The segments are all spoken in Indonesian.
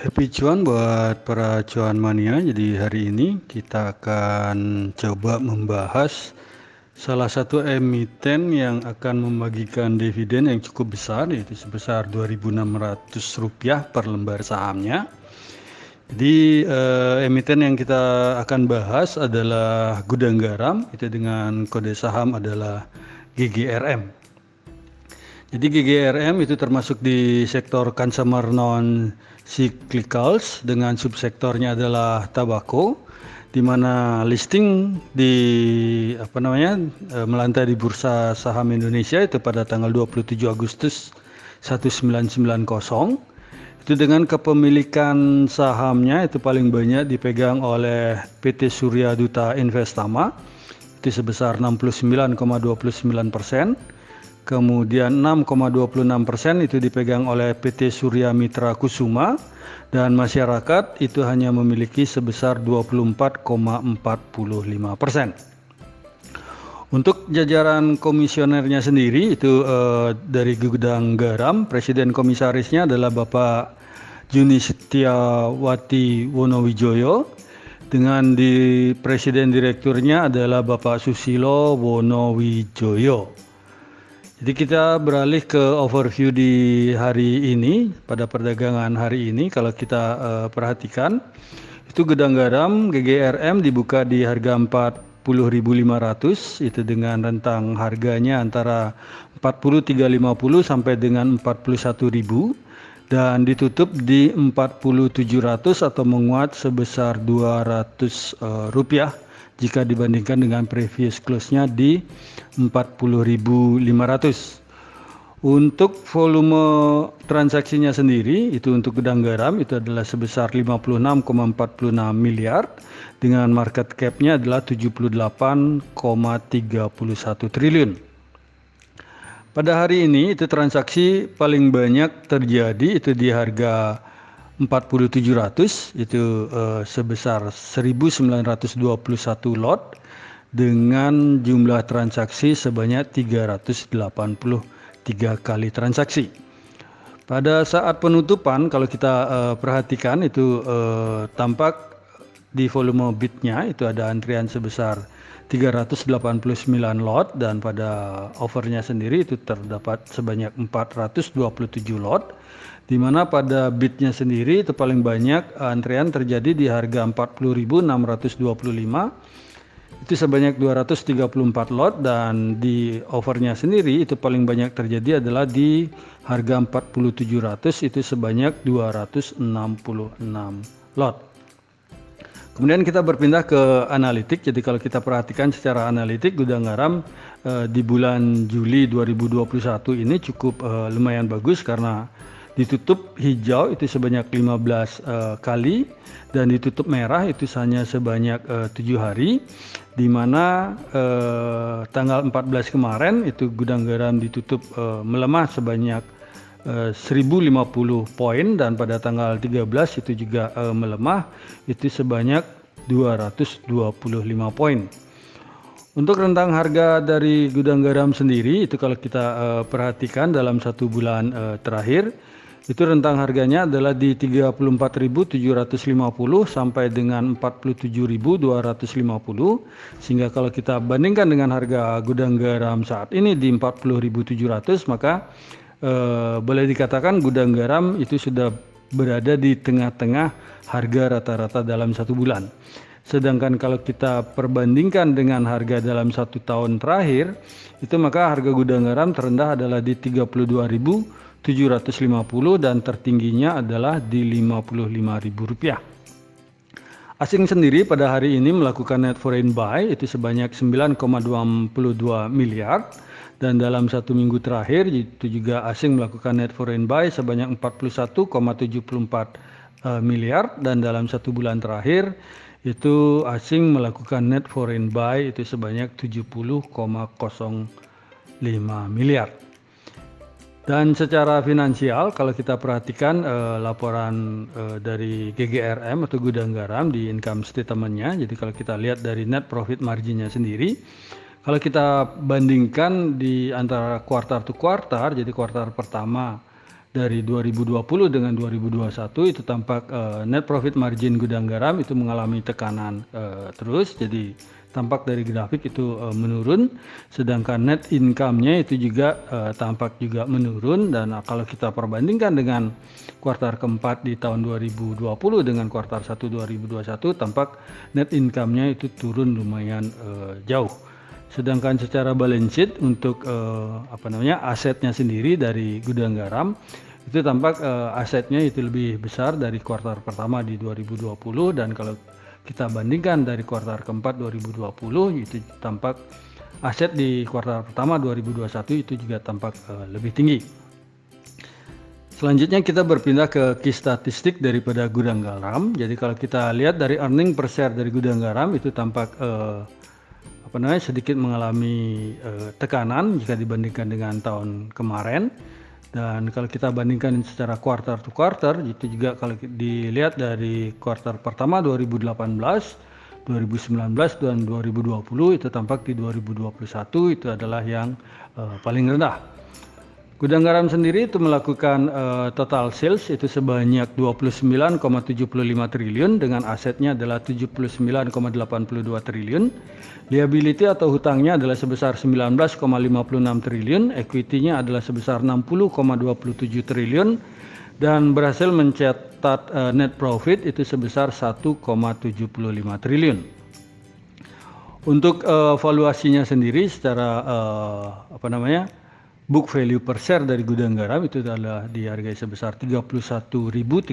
Happy cuan buat para cuan mania. Jadi hari ini kita akan coba membahas salah satu emiten yang akan membagikan dividen yang cukup besar, yaitu sebesar Rp2.600 per lembar sahamnya. Jadi emiten yang kita akan bahas adalah Gudang Garam, itu dengan kode saham adalah GGRM. Jadi GGRM itu termasuk di sektor consumer non cyclicals dengan subsektornya adalah tabako, di mana listing di melantai di Bursa Saham Indonesia itu pada tanggal 27 Agustus 1990. Itu dengan kepemilikan sahamnya itu paling banyak dipegang oleh PT Surya Duta Investama itu sebesar 69,29%. Kemudian 6,26% itu dipegang oleh PT Surya Mitra Kusuma, dan masyarakat itu hanya memiliki sebesar 24,45%. Untuk jajaran komisionernya sendiri itu dari Gudang Garam, presiden komisarisnya adalah Bapak Juni Setiawati Wonowijoyo, dengan di presiden direkturnya adalah Bapak Susilo Wonowijoyo. Jadi kita beralih ke overview di hari ini, pada perdagangan hari ini. Kalau kita perhatikan, itu Gudang Garam GGRM dibuka di harga 40.500, itu dengan rentang harganya antara 40.350 sampai dengan 41.000, dan ditutup di 40.700 atau menguat sebesar Rp200 jika dibandingkan dengan previous close-nya di 40.500. Untuk volume transaksinya sendiri itu untuk Gudang Garam itu adalah sebesar 56,46 miliar dengan market cap-nya adalah 78,31 triliun. Pada hari ini itu transaksi paling banyak terjadi itu di harga 40.700, itu sebesar 1.921 lot dengan jumlah transaksi sebanyak 383 kali transaksi. Pada saat penutupan kalau kita perhatikan itu tampak di volume bidnya itu ada antrian sebesar 389 lot, dan pada offernya sendiri itu terdapat sebanyak 427 lot, di mana pada bidnya sendiri itu paling banyak antrean terjadi di harga 40.625, itu sebanyak 234 lot, dan di offernya sendiri itu paling banyak terjadi adalah di harga 40.700, itu sebanyak 266 lot. Kemudian kita berpindah ke analitik. Jadi kalau kita perhatikan secara analitik, Gudang Garam di bulan Juli 2021 ini cukup lumayan bagus karena ditutup hijau itu sebanyak 15 kali, dan ditutup merah itu hanya sebanyak 7 hari, di mana tanggal 14 kemarin itu Gudang Garam ditutup melemah sebanyak 1050 poin, dan pada tanggal 13 itu juga melemah itu sebanyak 225 poin. Untuk rentang harga dari Gudang Garam sendiri itu kalau kita perhatikan dalam satu bulan terakhir itu rentang harganya adalah di 34.750 sampai dengan 47.250, sehingga kalau kita bandingkan dengan harga Gudang Garam saat ini di 40.700, maka boleh dikatakan Gudang Garam itu sudah berada di tengah-tengah harga rata-rata dalam satu bulan. Sedangkan kalau kita perbandingkan dengan harga dalam satu tahun terakhir, itu maka harga Gudang Garam terendah adalah di 32.750 dan tertingginya adalah di Rp55.000. Asing sendiri pada hari ini melakukan net foreign buy itu sebanyak 9,22 miliar, dan dalam satu minggu terakhir itu juga asing melakukan net foreign buy sebanyak 41,74 miliar, dan dalam satu bulan terakhir itu asing melakukan net foreign buy itu sebanyak 70,05 miliar. Dan secara finansial kalau kita perhatikan laporan dari GGRM atau Gudang Garam di income statement-nya, jadi kalau kita lihat dari net profit marginnya sendiri, kalau kita bandingkan di antara kuartal to kuartal, jadi kuartal pertama dari 2020 dengan 2021 itu tampak net profit margin gudang garam itu mengalami tekanan terus, jadi tampak dari grafik itu menurun, sedangkan net income-nya itu juga tampak juga menurun. Dan kalau kita perbandingkan dengan kuartal keempat di tahun 2020 dengan kuartal 1 2021, tampak net income-nya itu turun lumayan jauh. Sedangkan secara balance sheet untuk asetnya sendiri dari gudang garam itu tampak asetnya itu lebih besar dari kuartal pertama di 2020, dan kalau kita bandingkan dari kuartal keempat 2020 itu tampak aset di kuartal pertama 2021 itu juga tampak lebih tinggi. Selanjutnya kita berpindah ke key statistik daripada gudang garam. Jadi kalau kita lihat dari earning per share dari gudang garam itu tampak sedikit mengalami tekanan jika dibandingkan dengan tahun kemarin. Dan kalau kita bandingkan secara quarter to quarter, itu juga kalau dilihat dari kuartal pertama 2018, 2019 dan 2020 itu tampak di 2021 itu adalah yang paling rendah. Gudang garam sendiri itu melakukan total sales itu sebanyak 29,75 triliun dengan asetnya adalah 79,82 triliun. Liability atau hutangnya adalah sebesar 19,56 triliun, equity-nya adalah sebesar 60,27 triliun dan berhasil mencatat net profit itu sebesar 1,75 triliun. Untuk valuasinya sendiri secara book value per share dari gudang garam itu adalah dihargai sebesar 31.323,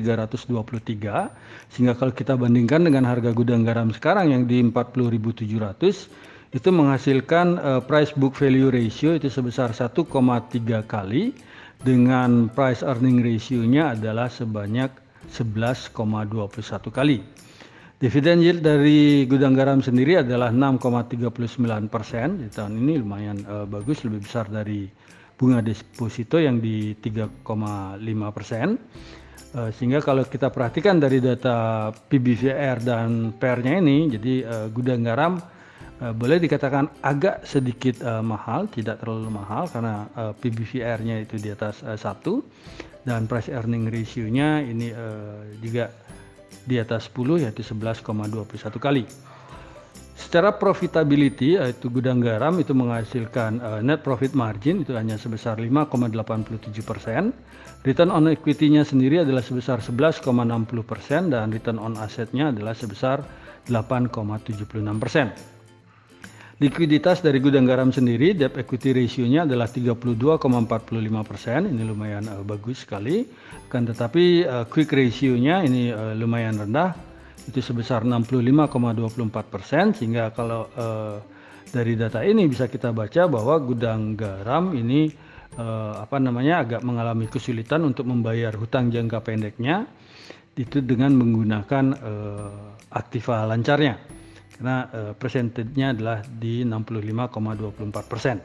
sehingga kalau kita bandingkan dengan harga gudang garam sekarang yang di 40.700 itu menghasilkan price book value ratio itu sebesar 1,3 kali dengan price earning ratio-nya adalah sebanyak 11,21 kali. Dividen yield dari gudang garam sendiri adalah 6,39%. Di tahun ini lumayan bagus, lebih besar dari bunga deposito yang di 3,5%. Sehingga kalau kita perhatikan dari data PBVR dan PER-nya ini, jadi gudang garam boleh dikatakan agak sedikit mahal, tidak terlalu mahal karena PBVR-nya itu di atas 1 dan price earning ratio-nya ini juga di atas 10 yaitu 11,21 kali. Secara profitability yaitu gudang garam itu menghasilkan net profit margin itu hanya sebesar 5,87%. Return on equity-nya sendiri adalah sebesar 11,60% dan return on asset-nya adalah sebesar 8,76%. Likuiditas dari gudang garam sendiri, debt equity ratio-nya adalah 32,45%. Ini lumayan bagus sekali. Akan tetapi quick ratio-nya ini lumayan rendah, itu sebesar 65,24%. Sehingga kalau dari data ini bisa kita baca bahwa gudang garam ini agak mengalami kesulitan untuk membayar hutang jangka pendeknya itu dengan menggunakan aktiva lancarnya. Karena persentasenya adalah di 65,24%.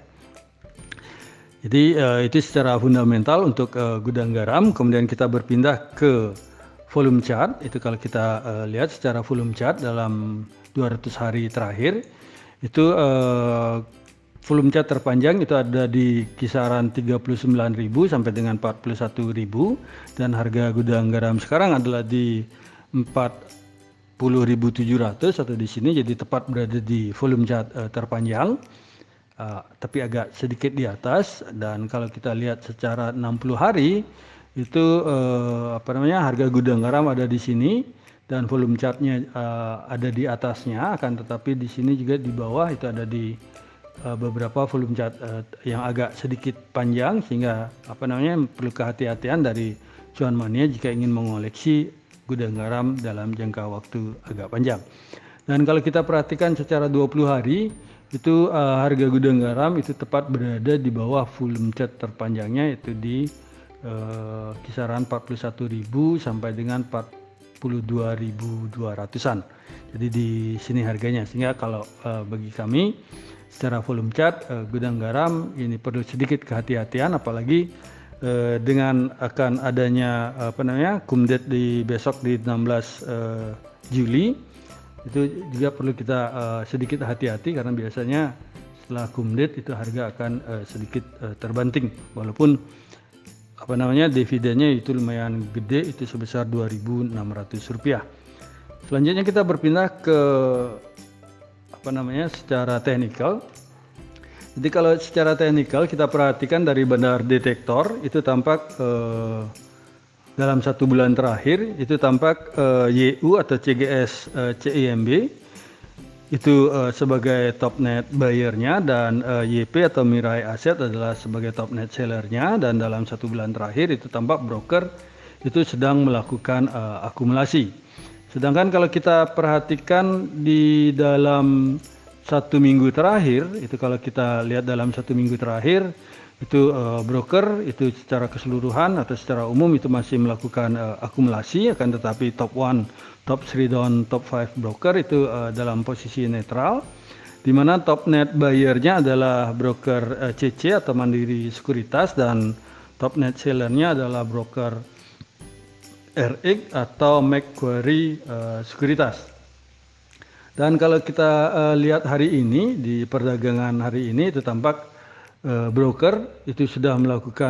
Jadi itu secara fundamental untuk gudang garam. Kemudian kita berpindah ke volume chart. Itu kalau kita lihat secara volume chart dalam 200 hari terakhir, itu volume chart terpanjang itu ada di kisaran 39.000 sampai dengan 41.000, dan harga gudang garam sekarang adalah di 40.700 atau di sini, jadi tepat berada di volume chart terpanjang, tapi agak sedikit di atas. Dan kalau kita lihat secara 60 hari itu harga gudang garam ada di sini dan volume chartnya ada di atasnya, akan tetapi di sini juga di bawah itu ada di beberapa volume chart yang agak sedikit panjang, sehingga perlu kehati-hatian dari cuan mania jika ingin mengoleksi gudang garam dalam jangka waktu agak panjang. Dan kalau kita perhatikan secara 20 hari itu harga gudang garam itu tepat berada di bawah volume chart terpanjangnya, itu di kisaran 41.000 sampai dengan 42.200-an. Jadi di sini harganya, sehingga kalau bagi kami secara volume chart gudang garam ini perlu sedikit kehati-hatian, apalagi dengan akan adanya kumdet di besok di 16 Juli, itu juga perlu kita sedikit hati-hati karena biasanya setelah kumdet itu harga akan sedikit terbanting, walaupun dividennya itu lumayan gede, itu sebesar Rp2.600. Selanjutnya kita berpindah ke secara teknikal. Jadi kalau secara teknikal kita perhatikan dari bandar detektor itu tampak dalam 1 bulan terakhir itu tampak YU atau CGS CIMB itu sebagai top net buyernya, dan YP atau Mirai Aset adalah sebagai top net sellernya, dan dalam 1 bulan terakhir itu tampak broker itu sedang melakukan akumulasi. Sedangkan kalau kita perhatikan di dalam 1 minggu terakhir, itu kalau kita lihat dalam 1 minggu terakhir itu broker itu secara keseluruhan atau secara umum itu masih melakukan akumulasi, akan tetapi top 1, top 3 dan top 5 broker itu dalam posisi netral, di mana top net buyernya adalah broker CC atau Mandiri Sekuritas, dan top net sellernya adalah broker RX atau Macquarie Sekuritas. Dan kalau kita lihat hari ini di perdagangan hari ini itu tampak broker itu sudah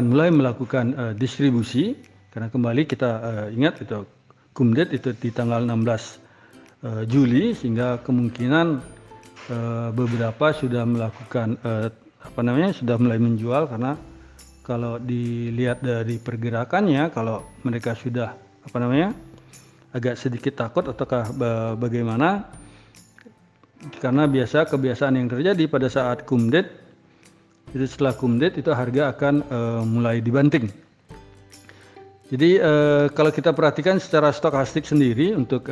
mulai melakukan distribusi, karena kembali kita ingat itu Kumdet itu di tanggal 16 Juli, sehingga kemungkinan beberapa sudah melakukan sudah mulai menjual, karena kalau dilihat dari pergerakannya, kalau mereka sudah agak sedikit takut ataukah bagaimana, karena kebiasaan yang terjadi pada saat Kumdet itu, setelah Kumdet itu harga akan mulai dibanting. Jadi kalau kita perhatikan secara stokastik sendiri untuk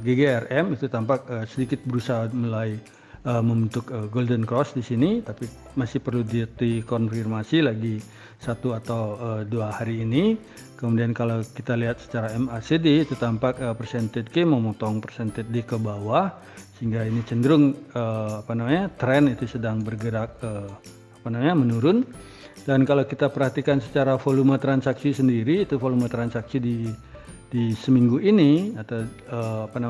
GGRM itu tampak sedikit berusaha mulai membentuk golden cross di sini, tapi masih perlu dikonfirmasi lagi 1 atau 2 hari ini. Kemudian kalau kita lihat secara MACD itu tampak percentage K memotong percentage D ke bawah, sehingga ini cenderung tren itu sedang bergerak menurun. Dan kalau kita perhatikan secara volume transaksi sendiri, itu volume transaksi di seminggu ini atau 4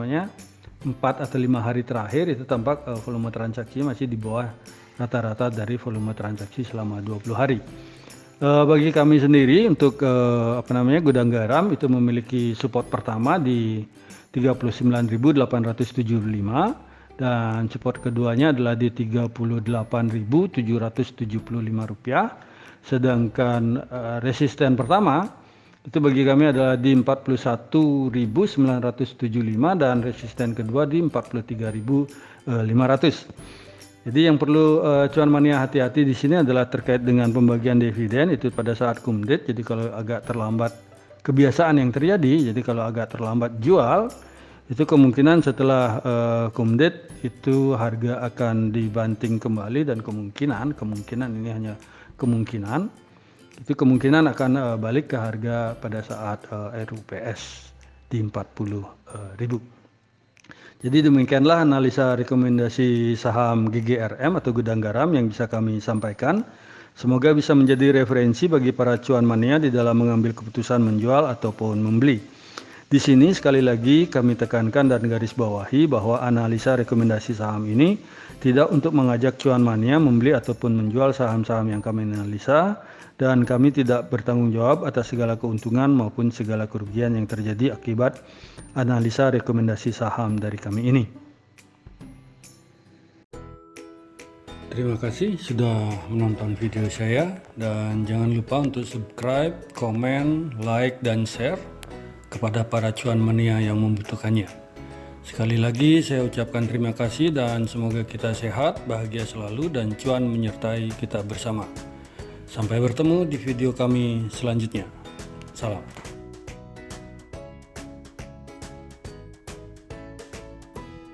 atau 5 hari terakhir itu tampak volume transaksi masih di bawah rata-rata dari volume transaksi selama 20 hari. Bagi kami sendiri untuk gudang garam itu memiliki support pertama di 39.875, dan support keduanya adalah di Rp38.775. Sedangkan resisten pertama itu bagi kami adalah di 41.975, dan resisten kedua di 43.500. Jadi yang perlu cuan mania hati-hati di sini adalah terkait dengan pembagian dividen itu pada saat Kumdet. Jadi kalau agak terlambat, kebiasaan yang terjadi, jadi kalau agak terlambat jual, itu kemungkinan setelah Kumdet itu harga akan dibanting kembali, dan kemungkinan ini hanya kemungkinan, itu kemungkinan akan balik ke harga pada saat RUPS di 40.000. Jadi demikianlah analisa rekomendasi saham GGRM atau Gudang Garam yang bisa kami sampaikan. Semoga bisa menjadi referensi bagi para cuan mania di dalam mengambil keputusan menjual ataupun membeli. Di sini sekali lagi kami tekankan dan garis bawahi bahwa analisa rekomendasi saham ini tidak untuk mengajak cuan mania membeli ataupun menjual saham-saham yang kami analisa, dan kami tidak bertanggung jawab atas segala keuntungan maupun segala kerugian yang terjadi akibat analisa rekomendasi saham dari kami ini. Terima kasih sudah menonton video saya, dan jangan lupa untuk subscribe, komen, like, dan share kepada para cuan mania yang membutuhkannya. Sekali lagi saya ucapkan terima kasih, dan semoga kita sehat, bahagia selalu, dan cuan menyertai kita bersama. Sampai bertemu di video kami selanjutnya. Salam.